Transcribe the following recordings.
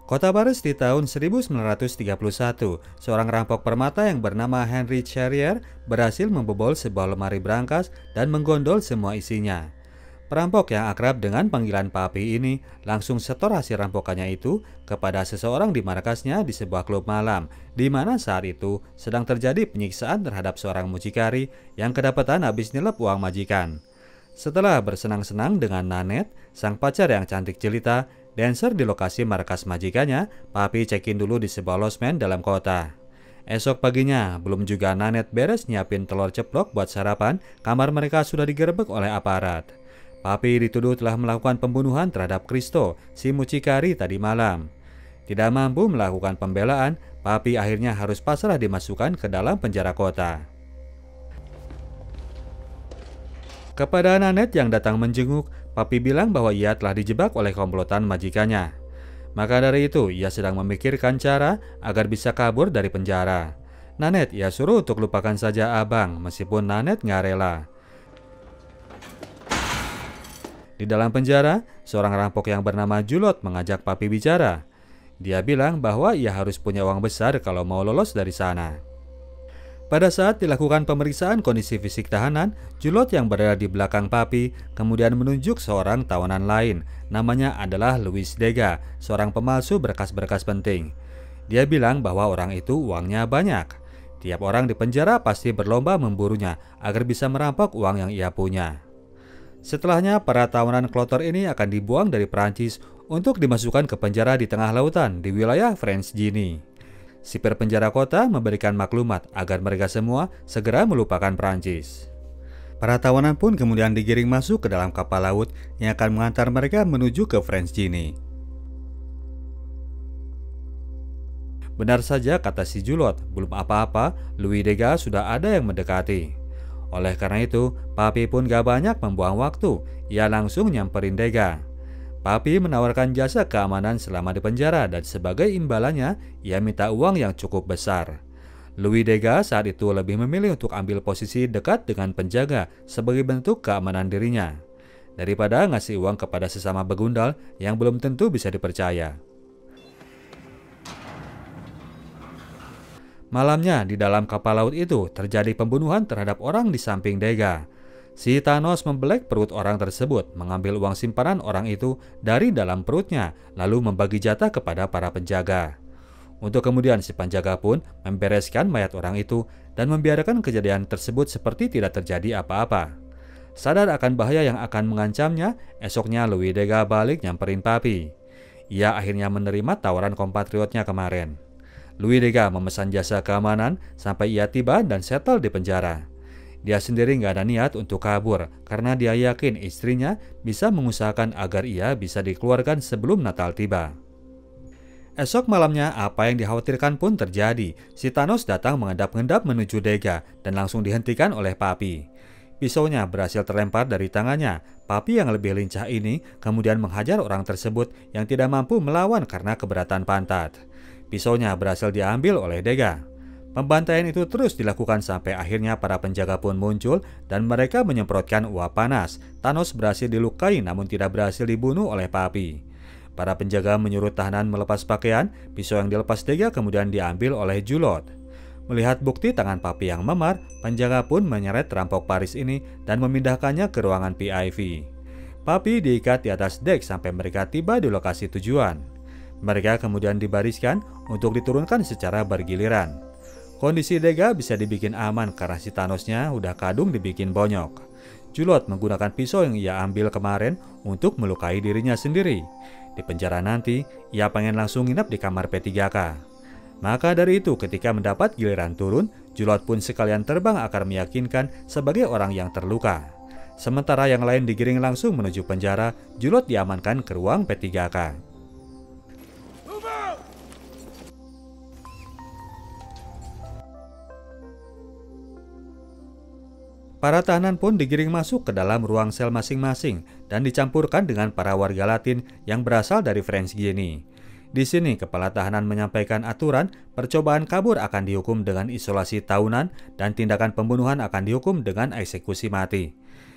Kota Paris di tahun 1931, seorang rampok permata yang bernama Henry Charrier berhasil membobol sebuah lemari brankas dan menggondol semua isinya. Perampok yang akrab dengan panggilan Papi ini langsung setor hasil rampokannya itu kepada seseorang di markasnya di sebuah klub malam, di mana saat itu sedang terjadi penyiksaan terhadap seorang mucikari yang kedapatan habis nyelep uang majikan. Setelah bersenang-senang dengan Nanette, sang pacar yang cantik jelita, dancer di lokasi markas majikannya, Papi check-in dulu di sebuah losmen dalam kota. Esok paginya, belum juga Nanette beres nyiapin telur ceplok buat sarapan, kamar mereka sudah digerebek oleh aparat. Papi dituduh telah melakukan pembunuhan terhadap Christo, si mucikari tadi malam. Tidak mampu melakukan pembelaan, Papi akhirnya harus pasrah dimasukkan ke dalam penjara kota. Kepada Nanette yang datang menjenguk, Papi bilang bahwa ia telah dijebak oleh komplotan majikannya. Maka dari itu, ia sedang memikirkan cara agar bisa kabur dari penjara. Nanette ia suruh untuk lupakan saja abang, meskipun Nanette nggak rela. Di dalam penjara, seorang rampok yang bernama Julot mengajak Papi bicara. Dia bilang bahwa ia harus punya uang besar kalau mau lolos dari sana. Pada saat dilakukan pemeriksaan kondisi fisik tahanan, Julot yang berada di belakang Papi kemudian menunjuk seorang tawanan lain. Namanya adalah Louis Degas, seorang pemalsu berkas-berkas penting. Dia bilang bahwa orang itu uangnya banyak. Tiap orang di penjara pasti berlomba memburunya agar bisa merampok uang yang ia punya. Setelahnya, para tawanan kloter ini akan dibuang dari Prancis untuk dimasukkan ke penjara di tengah lautan di wilayah French Guiana. Sipir penjara kota memberikan maklumat agar mereka semua segera melupakan Prancis. Para tawanan pun kemudian digiring masuk ke dalam kapal laut yang akan mengantar mereka menuju ke French Guiana. Benar saja kata si Julot, belum apa-apa, Louis Degas sudah ada yang mendekati. Oleh karena itu, Papi pun gak banyak membuang waktu, ia langsung nyamperin Degas. Papi menawarkan jasa keamanan selama di penjara dan sebagai imbalannya, ia minta uang yang cukup besar. Louis Degas saat itu lebih memilih untuk ambil posisi dekat dengan penjaga sebagai bentuk keamanan dirinya, daripada ngasih uang kepada sesama begundal yang belum tentu bisa dipercaya. Malamnya di dalam kapal laut itu terjadi pembunuhan terhadap orang di samping Degas. Si Thanos membelek perut orang tersebut, mengambil uang simpanan orang itu dari dalam perutnya, lalu membagi jatah kepada para penjaga. Untuk kemudian si penjaga pun membereskan mayat orang itu dan membiarkan kejadian tersebut seperti tidak terjadi apa-apa. Sadar akan bahaya yang akan mengancamnya, esoknya Louis Degas balik nyamperin Papi. Ia akhirnya menerima tawaran kompatriotnya kemarin. Louis Degas memesan jasa keamanan sampai ia tiba dan settle di penjara. Dia sendiri nggak ada niat untuk kabur karena dia yakin istrinya bisa mengusahakan agar ia bisa dikeluarkan sebelum Natal tiba. Esok malamnya apa yang dikhawatirkan pun terjadi. Si Thanos datang mengendap-endap menuju Degas dan langsung dihentikan oleh Papi. Pisaunya berhasil terlempar dari tangannya. Papi yang lebih lincah ini kemudian menghajar orang tersebut yang tidak mampu melawan karena keberatan pantat. Pisaunya berhasil diambil oleh Degas. Pembantaian itu terus dilakukan sampai akhirnya para penjaga pun muncul dan mereka menyemprotkan uap panas. Thanos berhasil dilukai namun tidak berhasil dibunuh oleh Papi. Para penjaga menyuruh tahanan melepas pakaian. Pisau yang dilepas Degas kemudian diambil oleh Julot. Melihat bukti tangan Papi yang memar, penjaga pun menyeret rampok Paris ini dan memindahkannya ke ruangan PIV. Papi diikat di atas dek sampai mereka tiba di lokasi tujuan. Mereka kemudian dibariskan untuk diturunkan secara bergiliran. Kondisi Degas bisa dibikin aman karena si Thanosnya udah kadung dibikin bonyok. Julot menggunakan pisau yang ia ambil kemarin untuk melukai dirinya sendiri. Di penjara nanti, ia pengen langsung nginep di kamar P3K. Maka dari itu ketika mendapat giliran turun, Julot pun sekalian terbang agar meyakinkan sebagai orang yang terluka. Sementara yang lain digiring langsung menuju penjara, Julot diamankan ke ruang P3K. Para tahanan pun digiring masuk ke dalam ruang sel masing-masing dan dicampurkan dengan para warga Latin yang berasal dari French Guiana. Di sini, kepala tahanan menyampaikan aturan percobaan kabur akan dihukum dengan isolasi tahunan dan tindakan pembunuhan akan dihukum dengan eksekusi mati.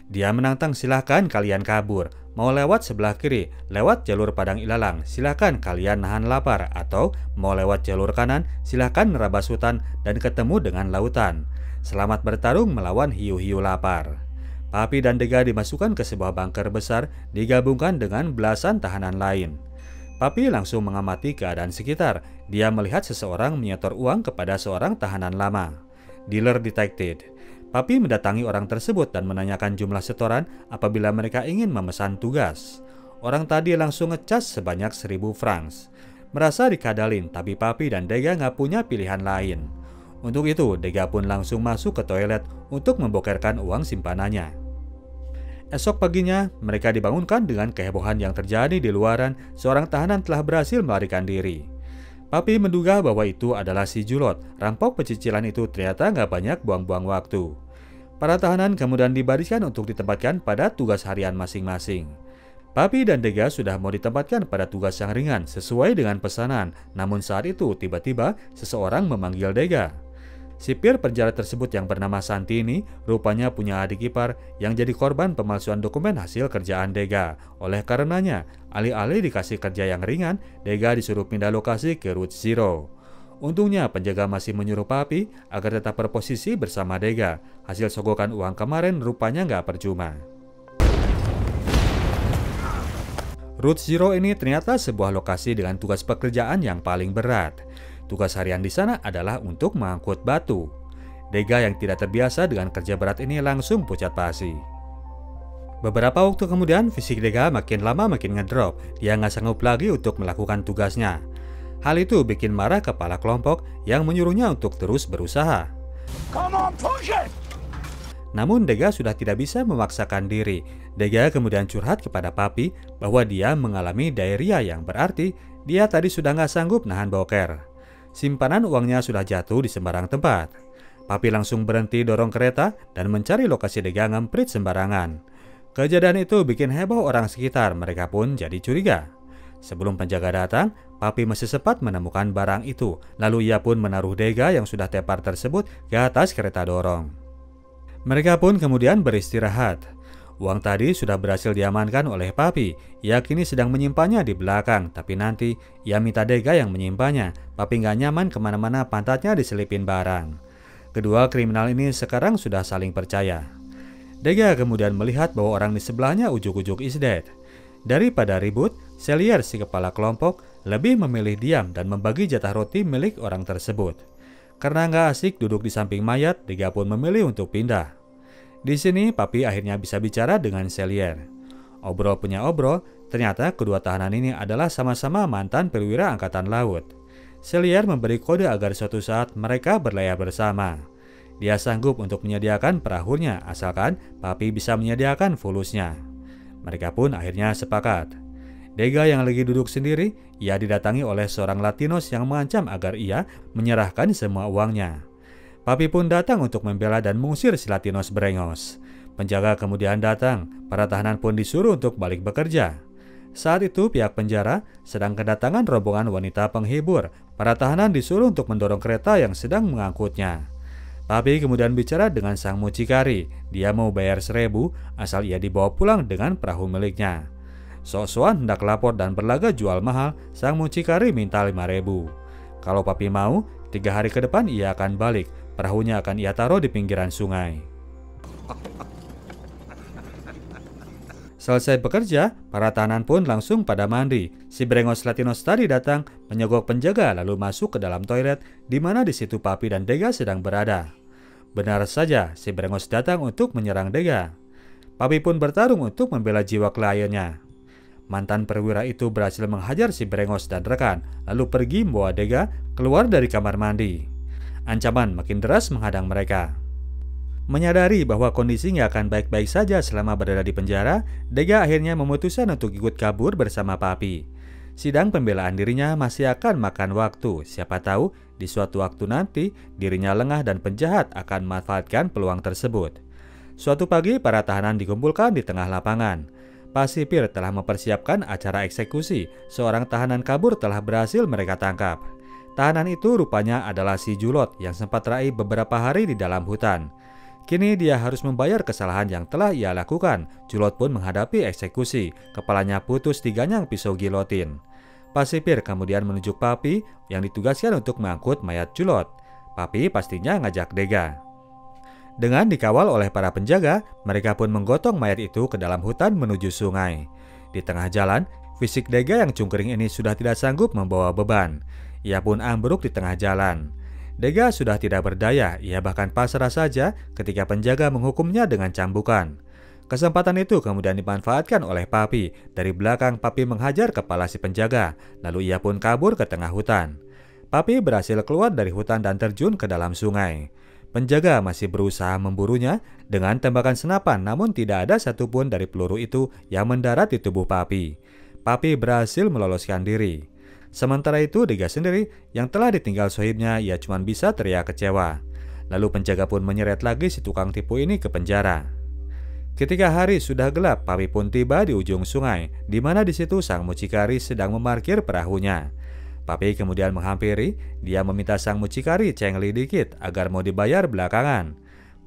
Dia menantang, "Silahkan kalian kabur. Mau lewat sebelah kiri, lewat jalur padang ilalang, silahkan kalian nahan lapar. Atau mau lewat jalur kanan, silahkan nerabas hutan dan ketemu dengan lautan. Selamat bertarung melawan hiu-hiu lapar." Papi dan Dega dimasukkan ke sebuah bunker besar, digabungkan dengan belasan tahanan lain. Papi langsung mengamati keadaan sekitar. Dia melihat seseorang menyetor uang kepada seorang tahanan lama. Dealer detected. Papi mendatangi orang tersebut dan menanyakan jumlah setoran apabila mereka ingin memesan tugas. Orang tadi langsung ngecas sebanyak 1000 francs. Merasa dikadalin, tapi Papi dan Dega nggak punya pilihan lain. Untuk itu, Dega pun langsung masuk ke toilet untuk membokerkan uang simpanannya. Esok paginya, mereka dibangunkan dengan kehebohan yang terjadi di luaran. Seorang tahanan telah berhasil melarikan diri. Papi menduga bahwa itu adalah si Julot. Rampok pecicilan itu ternyata nggak banyak buang-buang waktu. Para tahanan kemudian dibariskan untuk ditempatkan pada tugas harian masing-masing. Papi dan Dega sudah mau ditempatkan pada tugas yang ringan sesuai dengan pesanan. Namun saat itu tiba-tiba seseorang memanggil Dega. Sipir penjara tersebut yang bernama Santini rupanya punya adik ipar yang jadi korban pemalsuan dokumen hasil kerjaan Dega. Oleh karenanya, alih-alih dikasih kerja yang ringan, Dega disuruh pindah lokasi ke Route Zero. Untungnya penjaga masih menyuruh Papi agar tetap berposisi bersama Dega. Hasil sogokan uang kemarin rupanya nggak percuma. Route Zero ini ternyata sebuah lokasi dengan tugas pekerjaan yang paling berat. Tugas harian di sana adalah untuk mengangkut batu. Dega yang tidak terbiasa dengan kerja berat ini langsung pucat pasi. Beberapa waktu kemudian, fisik Dega makin lama makin ngedrop. Dia nggak sanggup lagi untuk melakukan tugasnya. Hal itu bikin marah kepala kelompok yang menyuruhnya untuk terus berusaha. Come on, push it! Namun Dega sudah tidak bisa memaksakan diri. Dega kemudian curhat kepada Papi bahwa dia mengalami diarrhea yang berarti dia tadi sudah nggak sanggup nahan boker. Simpanan uangnya sudah jatuh di sembarang tempat. Papi langsung berhenti dorong kereta dan mencari lokasi Dega ngemprit sembarangan. Kejadian itu bikin heboh orang sekitar, mereka pun jadi curiga. Sebelum penjaga datang, Papi masih sempat menemukan barang itu. Lalu ia pun menaruh Dega yang sudah tepar tersebut ke atas kereta dorong. Mereka pun kemudian beristirahat. Uang tadi sudah berhasil diamankan oleh Papi. Ia kini sedang menyimpannya di belakang, tapi nanti ia minta Dega yang menyimpannya. Papi nggak nyaman kemana-mana pantatnya diselipin barang. Kedua kriminal ini sekarang sudah saling percaya. Dega kemudian melihat bahwa orang di sebelahnya ujuk-ujuk is dead. Daripada ribut, Cellier si kepala kelompok lebih memilih diam dan membagi jatah roti milik orang tersebut. Karena nggak asik duduk di samping mayat, Dega pun memilih untuk pindah. Di sini, Papi akhirnya bisa bicara dengan Cellier. Obrol punya obrol, ternyata kedua tahanan ini adalah sama-sama mantan perwira angkatan laut. Cellier memberi kode agar suatu saat mereka berlayar bersama. Dia sanggup untuk menyediakan perahunya, asalkan Papi bisa menyediakan fulusnya. Mereka pun akhirnya sepakat. Dega yang lagi duduk sendiri, ia didatangi oleh seorang Latinos yang mengancam agar ia menyerahkan semua uangnya. Papi pun datang untuk membela dan mengusir si Latinos brengos. Penjaga kemudian datang, para tahanan pun disuruh untuk balik bekerja. Saat itu pihak penjara sedang kedatangan rombongan wanita penghibur. Para tahanan disuruh untuk mendorong kereta yang sedang mengangkutnya. Papi kemudian bicara dengan sang mucikari. Dia mau bayar 1000 asal ia dibawa pulang dengan perahu miliknya. Sok-sokan hendak lapor dan berlaga jual mahal, sang mucikari minta 5.000. Kalau Papi mau, 3 hari ke depan ia akan balik. Perahunya akan ia taruh di pinggiran sungai. Selesai bekerja, para tahanan pun langsung pada mandi. Si brengos Latinos tadi datang, menyogok penjaga lalu masuk ke dalam toilet, di mana di situ Papi dan Dega sedang berada. Benar saja, si brengos datang untuk menyerang Dega. Papi pun bertarung untuk membela jiwa kliennya. Mantan perwira itu berhasil menghajar si brengos dan rekan, lalu pergi membawa Dega keluar dari kamar mandi. Ancaman makin deras menghadang mereka. Menyadari bahwa kondisi nggak akan baik-baik saja selama berada di penjara, Dega akhirnya memutuskan untuk ikut kabur bersama Papi. Sidang pembelaan dirinya masih akan makan waktu. Siapa tahu di suatu waktu nanti dirinya lengah dan penjahat akan memanfaatkan peluang tersebut. Suatu pagi para tahanan dikumpulkan di tengah lapangan. Pak sipir telah mempersiapkan acara eksekusi. Seorang tahanan kabur telah berhasil mereka tangkap. Tahanan itu rupanya adalah si Julot yang sempat raib beberapa hari di dalam hutan. Kini dia harus membayar kesalahan yang telah ia lakukan. Julot pun menghadapi eksekusi. Kepalanya putus diganyang pisau gilotin. Pasipir kemudian menunjuk Papi yang ditugaskan untuk mengangkut mayat Julot. Papi pastinya ngajak Dega. Dengan dikawal oleh para penjaga, mereka pun menggotong mayat itu ke dalam hutan menuju sungai. Di tengah jalan, fisik Dega yang cungkring ini sudah tidak sanggup membawa beban. Ia pun ambruk di tengah jalan. Dega sudah tidak berdaya, ia bahkan pasrah saja ketika penjaga menghukumnya dengan cambukan. Kesempatan itu kemudian dimanfaatkan oleh Papi. Dari belakang Papi menghajar kepala si penjaga, lalu ia pun kabur ke tengah hutan. Papi berhasil keluar dari hutan dan terjun ke dalam sungai. Penjaga masih berusaha memburunya dengan tembakan senapan, namun tidak ada satupun dari peluru itu yang mendarat di tubuh Papi. Papi berhasil meloloskan diri. Sementara itu Dega sendiri yang telah ditinggal sohibnya, ia cuma bisa teriak kecewa. Lalu penjaga pun menyeret lagi si tukang tipu ini ke penjara. Ketika hari sudah gelap, Papi pun tiba di ujung sungai, di mana di situ sang mucikari sedang memarkir perahunya. Papi kemudian menghampiri, dia meminta sang mucikari cengli dikit agar mau dibayar belakangan.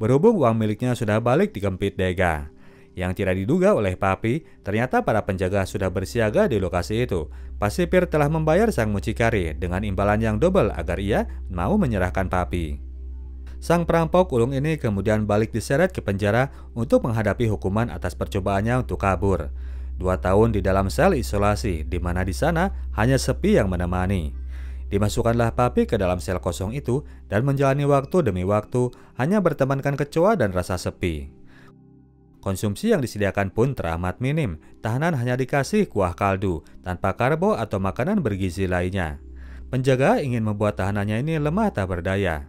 Berhubung uang miliknya sudah balik dikempit Dega. Yang tidak diduga oleh Papi, ternyata para penjaga sudah bersiaga di lokasi itu. Pasipir telah membayar sang mucikari dengan imbalan yang double agar ia mau menyerahkan Papi. Sang perampok ulung ini kemudian balik diseret ke penjara untuk menghadapi hukuman atas percobaannya untuk kabur. 2 tahun di dalam sel isolasi, di mana di sana hanya sepi yang menemani. Dimasukkanlah Papi ke dalam sel kosong itu dan menjalani waktu demi waktu hanya bertemankan kecoa dan rasa sepi. Konsumsi yang disediakan pun teramat minim, tahanan hanya dikasih kuah kaldu, tanpa karbo atau makanan bergizi lainnya. Penjaga ingin membuat tahanannya ini lemah tak berdaya.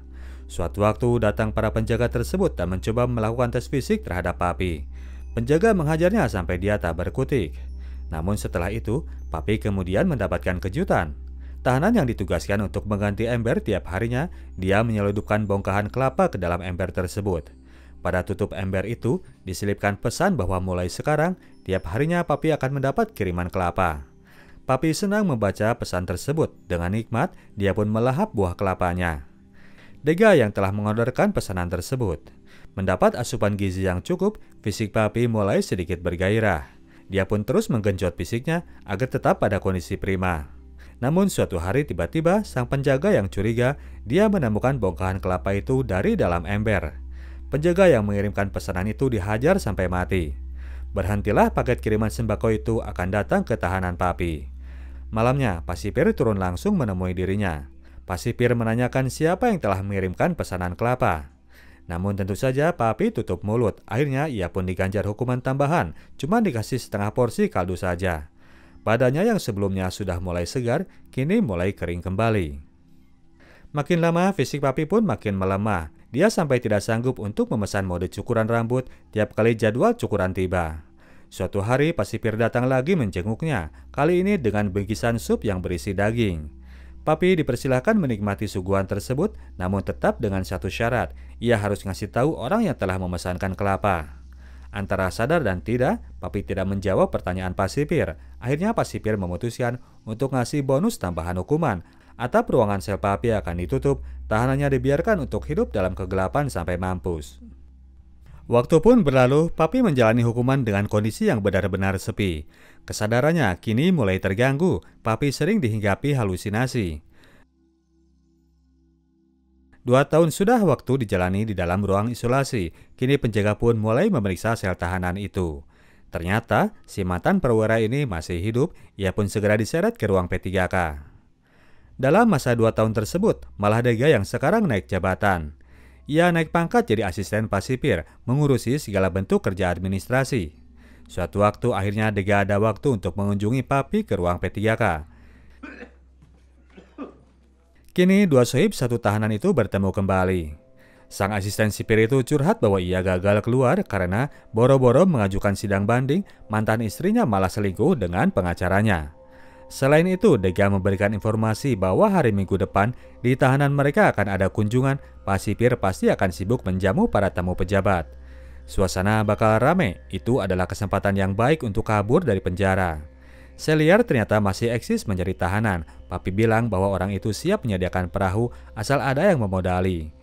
Suatu waktu datang para penjaga tersebut dan mencoba melakukan tes fisik terhadap Papi. Penjaga menghajarnya sampai dia tak berkutik. Namun setelah itu, Papi kemudian mendapatkan kejutan. Tahanan yang ditugaskan untuk mengganti ember tiap harinya, dia menyeludupkan bongkahan kelapa ke dalam ember tersebut. Pada tutup ember itu diselipkan pesan bahwa mulai sekarang tiap harinya Papi akan mendapat kiriman kelapa. Papi senang membaca pesan tersebut. Dengan nikmat dia pun melahap buah kelapanya. Dega yang telah mengorderkan pesanan tersebut mendapat asupan gizi yang cukup. Fisik Papi mulai sedikit bergairah. Dia pun terus menggenjot fisiknya agar tetap pada kondisi prima. Namun suatu hari tiba-tiba sang penjaga yang curiga, dia menemukan bongkahan kelapa itu dari dalam ember. Penjaga yang mengirimkan pesanan itu dihajar sampai mati. Berhentilah paket kiriman sembako itu akan datang ke tahanan Papi. Malamnya, Pasipir turun langsung menemui dirinya. Pasipir menanyakan siapa yang telah mengirimkan pesanan kelapa. Namun tentu saja Papi tutup mulut. Akhirnya ia pun diganjar hukuman tambahan, cuma dikasih setengah porsi kaldu saja. Badannya yang sebelumnya sudah mulai segar, kini mulai kering kembali. Makin lama fisik Papi pun makin melemah. Dia sampai tidak sanggup untuk memesan mode cukuran rambut tiap kali jadwal cukuran tiba. Suatu hari Pasipir datang lagi menjenguknya, kali ini dengan bingkisan sup yang berisi daging. Papi dipersilahkan menikmati suguhan tersebut, namun tetap dengan satu syarat, ia harus ngasih tahu orang yang telah memesankan kelapa. Antara sadar dan tidak, Papi tidak menjawab pertanyaan Pasipir. Akhirnya Pasipir memutuskan untuk ngasih bonus tambahan hukuman. Atap ruangan sel Papi akan ditutup, tahanannya dibiarkan untuk hidup dalam kegelapan sampai mampus. Waktu pun berlalu, Papi menjalani hukuman dengan kondisi yang benar-benar sepi. Kesadarannya kini mulai terganggu. Papi sering dihinggapi halusinasi. 2 tahun sudah waktu dijalani di dalam ruang isolasi. Kini penjaga pun mulai memeriksa sel tahanan itu. Ternyata si mantan perwira ini masih hidup. Ia pun segera diseret ke ruang P3K. Dalam masa 2 tahun tersebut, malah Dega yang sekarang naik jabatan. Ia naik pangkat jadi asisten Pasipir, mengurusi segala bentuk kerja administrasi. Suatu waktu akhirnya Dega ada waktu untuk mengunjungi Papi ke ruang P3K. Kini 2 sohib satu tahanan itu bertemu kembali. Sang asisten sipir itu curhat bahwa ia gagal keluar karena boro-boro mengajukan sidang banding, mantan istrinya malah selingkuh dengan pengacaranya. Selain itu, Dega memberikan informasi bahwa hari Minggu depan di tahanan mereka akan ada kunjungan. Pasipir pasti akan sibuk menjamu para tamu pejabat. Suasana bakal rame, itu adalah kesempatan yang baik untuk kabur dari penjara. Seliar ternyata masih eksis menjadi tahanan. Papi bilang bahwa orang itu siap menyediakan perahu asal ada yang memodali.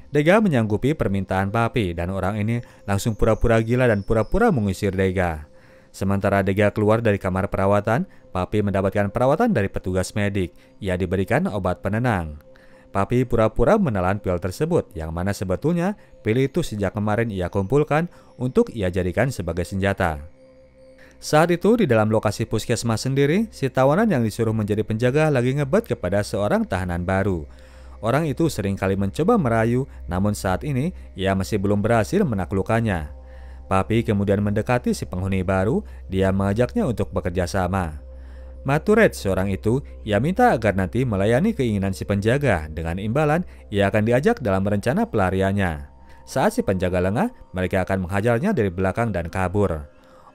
Dega menyanggupi permintaan Papi dan orang ini langsung pura-pura gila dan pura-pura mengusir Dega. Sementara Dega keluar dari kamar perawatan, Papi mendapatkan perawatan dari petugas medik. Ia diberikan obat penenang. Papi pura-pura menelan pil tersebut, yang mana sebetulnya pil itu sejak kemarin ia kumpulkan untuk ia jadikan sebagai senjata. Saat itu di dalam lokasi puskesmas sendiri, si tawanan yang disuruh menjadi penjaga lagi ngebet kepada seorang tahanan baru. Orang itu seringkali mencoba merayu, namun saat ini ia masih belum berhasil menaklukkannya. Papi kemudian mendekati si penghuni baru, dia mengajaknya untuk bekerja sama. Maturet seorang itu, ia minta agar nanti melayani keinginan si penjaga, dengan imbalan ia akan diajak dalam rencana pelariannya. Saat si penjaga lengah, mereka akan menghajarnya dari belakang dan kabur.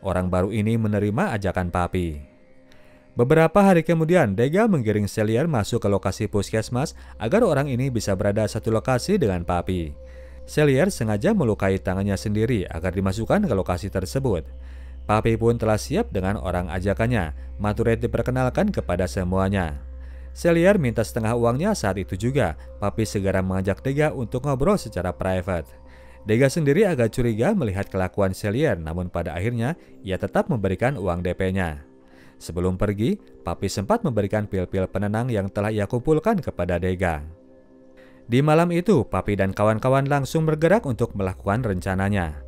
Orang baru ini menerima ajakan Papi. Beberapa hari kemudian, Dega menggiring Selier masuk ke lokasi puskesmas agar orang ini bisa berada satu lokasi dengan Papi. Selier sengaja melukai tangannya sendiri agar dimasukkan ke lokasi tersebut. Papi pun telah siap dengan orang ajakannya. Maturet diperkenalkan kepada semuanya. Selier minta setengah uangnya saat itu juga. Papi segera mengajak Dega untuk ngobrol secara private. Dega sendiri agak curiga melihat kelakuan Selier, namun pada akhirnya ia tetap memberikan uang DP-nya. Sebelum pergi, Papi sempat memberikan pil-pil penenang yang telah ia kumpulkan kepada Dega. Di malam itu, Papi dan kawan-kawan langsung bergerak untuk melakukan rencananya.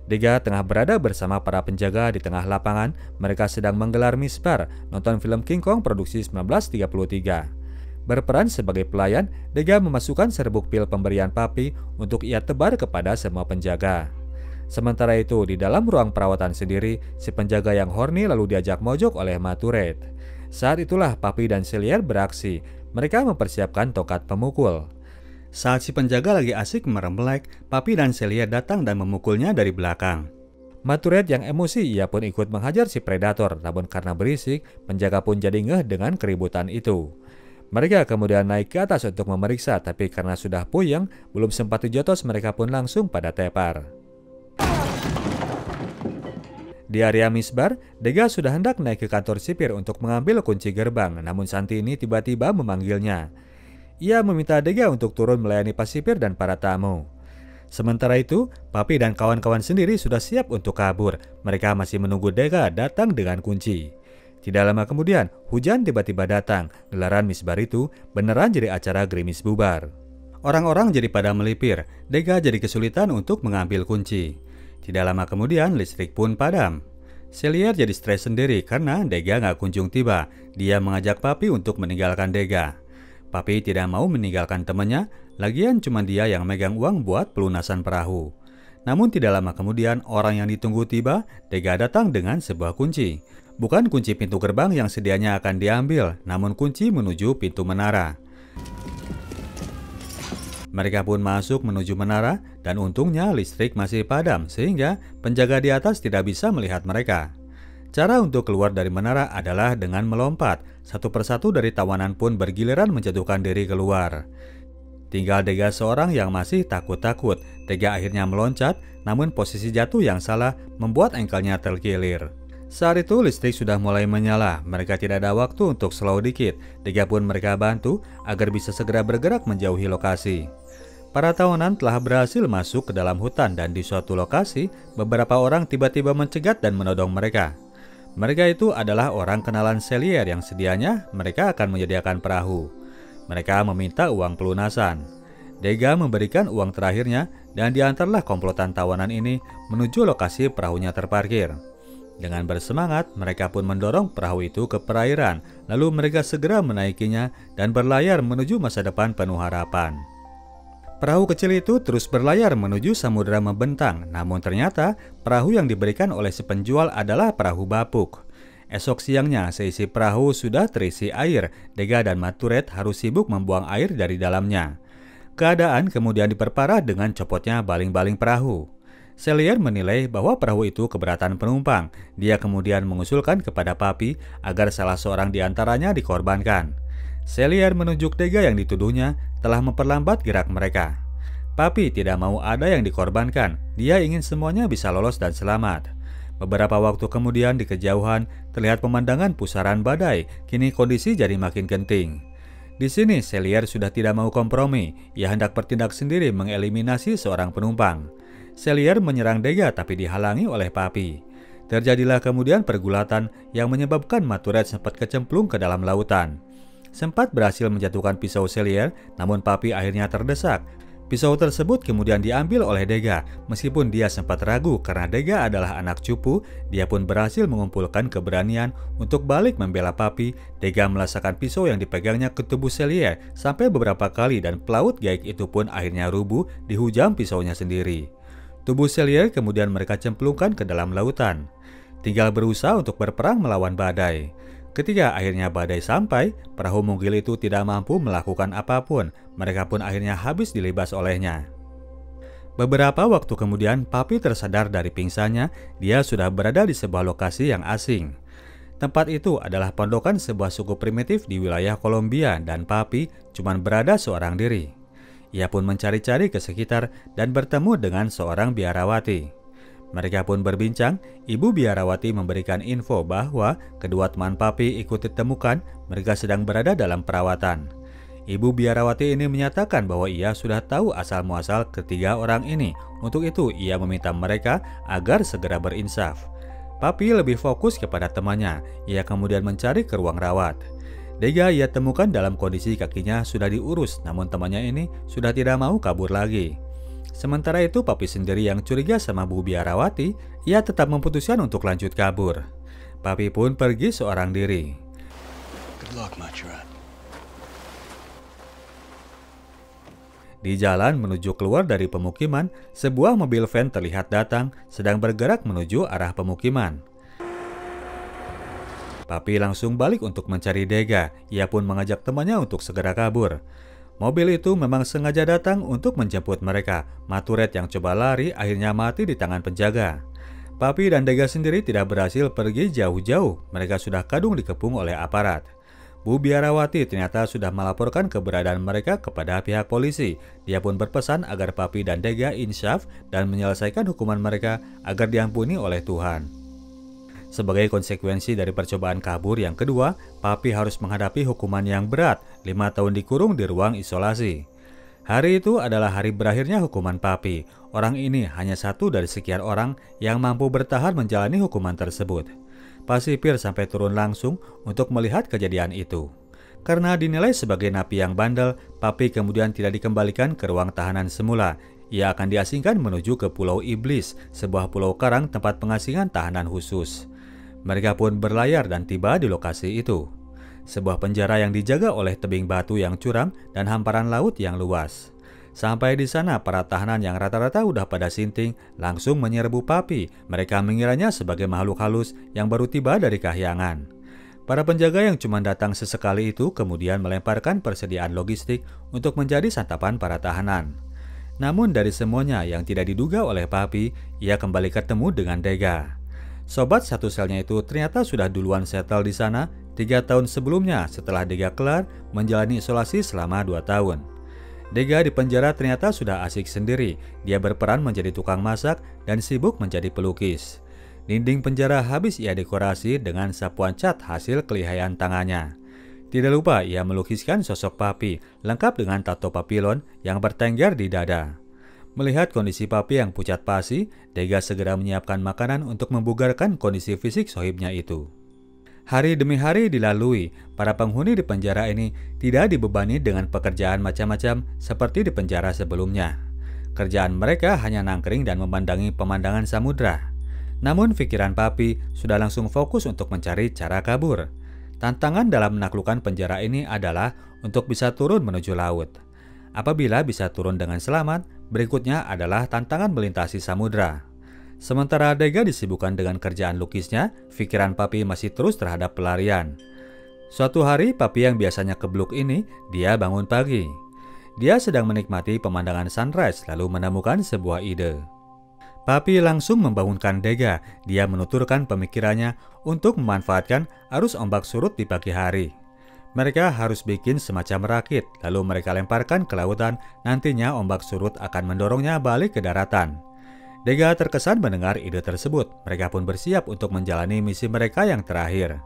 Dega tengah berada bersama para penjaga di tengah lapangan. Mereka sedang menggelar misbar nonton film King Kong produksi 1933. Berperan sebagai pelayan, Dega memasukkan serbuk pil pemberian Papi untuk ia tebar kepada semua penjaga. Sementara itu, di dalam ruang perawatan sendiri, si penjaga yang horny lalu diajak mojok oleh Maturet. Saat itulah Papi dan Selier beraksi. Mereka mempersiapkan tongkat pemukul. Saat si penjaga lagi asik meremblek, Papi dan Selier datang dan memukulnya dari belakang. Maturet yang emosi, ia pun ikut menghajar si predator, namun karena berisik, penjaga pun jadi ngeh dengan keributan itu. Mereka kemudian naik ke atas untuk memeriksa, tapi karena sudah puyeng, belum sempat dijotos, mereka pun langsung pada tepar. Di area misbar, Dega sudah hendak naik ke kantor sipir untuk mengambil kunci gerbang, namun Santini tiba-tiba memanggilnya. Ia meminta Dega untuk turun melayani pas sipir dan para tamu. Sementara itu, Papi dan kawan-kawan sendiri sudah siap untuk kabur. Mereka masih menunggu Dega datang dengan kunci. Tidak lama kemudian, hujan tiba-tiba datang. Gelaran misbar itu beneran jadi acara gerimis bubar. Orang-orang jadi pada melipir. Dega jadi kesulitan untuk mengambil kunci. Tidak lama kemudian, listrik pun padam. Selier jadi stres sendiri karena Dega nggak kunjung tiba. Dia mengajak Papi untuk meninggalkan Dega. Papi tidak mau meninggalkan temannya, lagian cuma dia yang megang uang buat pelunasan perahu. Namun tidak lama kemudian, orang yang ditunggu tiba. Dega datang dengan sebuah kunci. Bukan kunci pintu gerbang yang sedianya akan diambil, namun kunci menuju pintu menara. Mereka pun masuk menuju menara dan untungnya listrik masih padam sehingga penjaga di atas tidak bisa melihat mereka. Cara untuk keluar dari menara adalah dengan melompat. Satu persatu dari tawanan pun bergiliran menjatuhkan diri keluar. Tinggal Dega seorang yang masih takut-takut. Dega akhirnya meloncat, namun posisi jatuh yang salah membuat engkelnya terkilir. Saat itu listrik sudah mulai menyala. Mereka tidak ada waktu untuk slow dikit. Dega pun mereka bantu agar bisa segera bergerak menjauhi lokasi. Para tawanan telah berhasil masuk ke dalam hutan dan di suatu lokasi, beberapa orang tiba-tiba mencegat dan menodong mereka. Mereka itu adalah orang kenalan Selier yang sedianya mereka akan menyediakan perahu. Mereka meminta uang pelunasan. Dega memberikan uang terakhirnya dan diantarlah komplotan tawanan ini menuju lokasi perahunya terparkir. Dengan bersemangat, mereka pun mendorong perahu itu ke perairan, lalu mereka segera menaikinya dan berlayar menuju masa depan penuh harapan. Perahu kecil itu terus berlayar menuju samudera membentang, namun ternyata perahu yang diberikan oleh si penjual adalah perahu bapuk. Esok siangnya, seisi perahu sudah terisi air. Dega dan Maturet harus sibuk membuang air dari dalamnya. Keadaan kemudian diperparah dengan copotnya baling-baling perahu. Selier menilai bahwa perahu itu keberatan penumpang. Dia kemudian mengusulkan kepada Papi agar salah seorang di antaranya dikorbankan. Selier menunjuk Dega yang dituduhnya telah memperlambat gerak mereka. Papi tidak mau ada yang dikorbankan. Dia ingin semuanya bisa lolos dan selamat. Beberapa waktu kemudian di kejauhan terlihat pemandangan pusaran badai. Kini kondisi jadi makin genting. Di sini, Cellier sudah tidak mau kompromi. Ia hendak bertindak sendiri mengeliminasi seorang penumpang. Cellier menyerang Degas tapi dihalangi oleh Papi. Terjadilah kemudian pergulatan yang menyebabkan Matured sempat kecemplung ke dalam lautan. Sempat berhasil menjatuhkan pisau Cellier, namun Papi akhirnya terdesak. Pisau tersebut kemudian diambil oleh Degas. Meskipun dia sempat ragu karena Degas adalah anak cupu, dia pun berhasil mengumpulkan keberanian untuk balik membela Papi. Degas melesakan pisau yang dipegangnya ke tubuh Cellier sampai beberapa kali dan pelaut gaik itu pun akhirnya rubuh dihujam pisaunya sendiri. Tubuh Cellier kemudian mereka cemplungkan ke dalam lautan. Tinggal berusaha untuk berperang melawan badai. Ketika akhirnya badai sampai, perahu mungil itu tidak mampu melakukan apapun. Mereka pun akhirnya habis dilibas olehnya. Beberapa waktu kemudian, Papi tersadar dari pingsannya. Dia sudah berada di sebuah lokasi yang asing. Tempat itu adalah pondokan sebuah suku primitif di wilayah Kolombia dan Papi cuma berada seorang diri. Ia pun mencari-cari ke sekitar dan bertemu dengan seorang biarawati. Mereka pun berbincang. Ibu biarawati memberikan info bahwa kedua teman Papi ikut ditemukan. Mereka sedang berada dalam perawatan. Ibu biarawati ini menyatakan bahwa ia sudah tahu asal-muasal ketiga orang ini. Untuk itu ia meminta mereka agar segera berinsaf. Papi lebih fokus kepada temannya. Ia kemudian mencari ke ruang rawat. Degas ia temukan dalam kondisi kakinya sudah diurus, namun temannya ini sudah tidak mau kabur lagi. Sementara itu Papi sendiri yang curiga sama Bu biarawati, ia tetap memutuskan untuk lanjut kabur. Papi pun pergi seorang diri. Good luck, Matured. Di jalan menuju keluar dari pemukiman, sebuah mobil van terlihat datang sedang bergerak menuju arah pemukiman. Papi langsung balik untuk mencari Degas. Ia pun mengajak temannya untuk segera kabur. Mobil itu memang sengaja datang untuk menjemput mereka. Matured yang coba lari akhirnya mati di tangan penjaga. Papi dan Degas sendiri tidak berhasil pergi jauh-jauh. Mereka sudah kadung dikepung oleh aparat. Bu biarawati ternyata sudah melaporkan keberadaan mereka kepada pihak polisi. Dia pun berpesan agar Papi dan Degas insaf dan menyelesaikan hukuman mereka agar diampuni oleh Tuhan. Sebagai konsekuensi dari percobaan kabur yang kedua, Papi harus menghadapi hukuman yang berat, 5 tahun dikurung di ruang isolasi. Hari itu adalah hari berakhirnya hukuman Papi. Orang ini hanya satu dari sekian orang yang mampu bertahan menjalani hukuman tersebut. Pak sipir sampai turun langsung untuk melihat kejadian itu. Karena dinilai sebagai napi yang bandel, Papi kemudian tidak dikembalikan ke ruang tahanan semula. Ia akan diasingkan menuju ke Pulau Iblis, sebuah pulau karang tempat pengasingan tahanan khusus. Mereka pun berlayar dan tiba di lokasi itu. Sebuah penjara yang dijaga oleh tebing batu yang curam dan hamparan laut yang luas. Sampai di sana, para tahanan yang rata-rata udah pada sinting langsung menyerbu Papi. Mereka mengiranya sebagai makhluk halus yang baru tiba dari kahyangan. Para penjaga yang cuma datang sesekali itu kemudian melemparkan persediaan logistik untuk menjadi santapan para tahanan. Namun dari semuanya yang tidak diduga oleh Papi, ia kembali ketemu dengan Degas. Sobat satu selnya itu ternyata sudah duluan settle di sana 3 tahun sebelumnya setelah Degas kelar menjalani isolasi selama 2 tahun. Degas di penjara ternyata sudah asik sendiri. Dia berperan menjadi tukang masak dan sibuk menjadi pelukis. Dinding penjara habis ia dekorasi dengan sapuan cat hasil kelihayan tangannya. Tidak lupa ia melukiskan sosok Papi lengkap dengan tato papilon yang bertengger di dada. Melihat kondisi Papi yang pucat pasi, Degas segera menyiapkan makanan untuk membugarkan kondisi fisik sohibnya itu. Hari demi hari dilalui, para penghuni di penjara ini tidak dibebani dengan pekerjaan macam-macam seperti di penjara sebelumnya. Kerjaan mereka hanya nangkring dan memandangi pemandangan samudra. Namun pikiran Papi sudah langsung fokus untuk mencari cara kabur. Tantangan dalam menaklukkan penjara ini adalah untuk bisa turun menuju laut. Apabila bisa turun dengan selamat, berikutnya adalah tantangan melintasi samudra. Sementara Degas disibukkan dengan kerjaan lukisnya, pikiran Papi masih terus terhadap pelarian. Suatu hari, Papi yang biasanya kebluk ini, dia bangun pagi. Dia sedang menikmati pemandangan sunrise lalu menemukan sebuah ide. Papi langsung membangunkan Degas. Dia menuturkan pemikirannya untuk memanfaatkan arus ombak surut di pagi hari. Mereka harus bikin semacam rakit, lalu mereka lemparkan ke lautan. Nantinya ombak surut akan mendorongnya balik ke daratan. Degas terkesan mendengar ide tersebut. Mereka pun bersiap untuk menjalani misi mereka yang terakhir.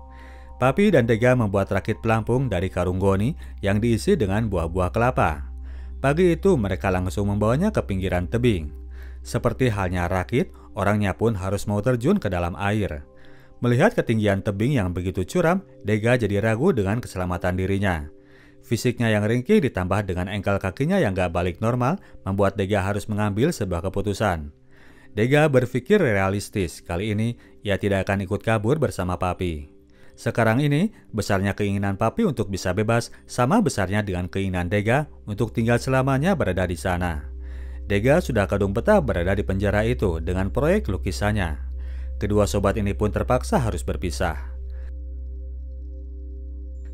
Papi dan Degas membuat rakit pelampung dari karung goni yang diisi dengan buah-buah kelapa. Pagi itu mereka langsung membawanya ke pinggiran tebing. Seperti halnya rakit, orangnya pun harus mau terjun ke dalam air. Melihat ketinggian tebing yang begitu curam, Degas jadi ragu dengan keselamatan dirinya. Fisiknya yang ringkih ditambah dengan engkel kakinya yang gak balik normal, membuat Degas harus mengambil sebuah keputusan. Degas berpikir realistis, kali ini ia tidak akan ikut kabur bersama Papi. Sekarang ini, besarnya keinginan Papi untuk bisa bebas sama besarnya dengan keinginan Degas untuk tinggal selamanya berada di sana. Degas sudah kadung betah berada di penjara itu dengan proyek lukisannya. Kedua sobat ini pun terpaksa harus berpisah.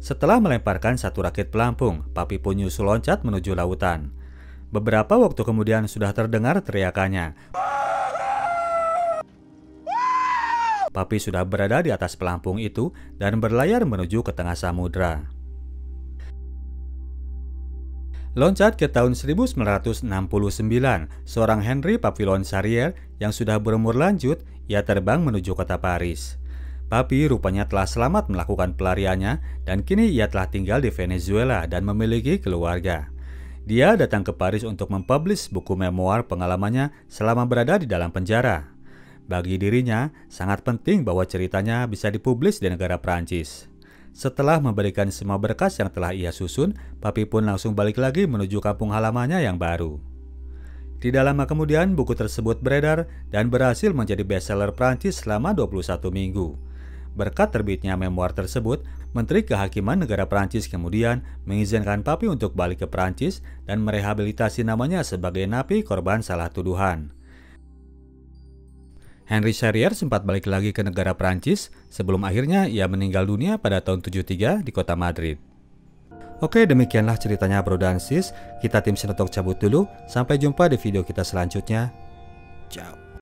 Setelah melemparkan satu rakit pelampung, Papi pun nyusul loncat menuju lautan. Beberapa waktu kemudian sudah terdengar teriakannya. Papi sudah berada di atas pelampung itu dan berlayar menuju ke tengah samudra. Loncat ke tahun 1969, seorang Henry Papillon Charrier yang sudah berumur lanjut, ia terbang menuju kota Paris. Papi rupanya telah selamat melakukan pelariannya dan kini ia telah tinggal di Venezuela dan memiliki keluarga. Dia datang ke Paris untuk mempublish buku memoir pengalamannya selama berada di dalam penjara. Bagi dirinya, sangat penting bahwa ceritanya bisa dipublis di negara Prancis. Setelah memberikan semua berkas yang telah ia susun, Papi pun langsung balik lagi menuju kampung halamannya yang baru. Tidak lama kemudian, buku tersebut beredar dan berhasil menjadi bestseller Prancis selama 21 minggu. Berkat terbitnya memoir tersebut, Menteri Kehakiman negara Prancis kemudian mengizinkan Papi untuk balik ke Prancis dan merehabilitasi namanya sebagai napi korban salah tuduhan. Henry Charrier sempat balik lagi ke negara Prancis sebelum akhirnya ia meninggal dunia pada tahun 73 di kota Madrid. Oke, demikianlah ceritanya Bro dan Sis. Kita tim Sinotok cabut dulu. Sampai jumpa di video kita selanjutnya. Ciao.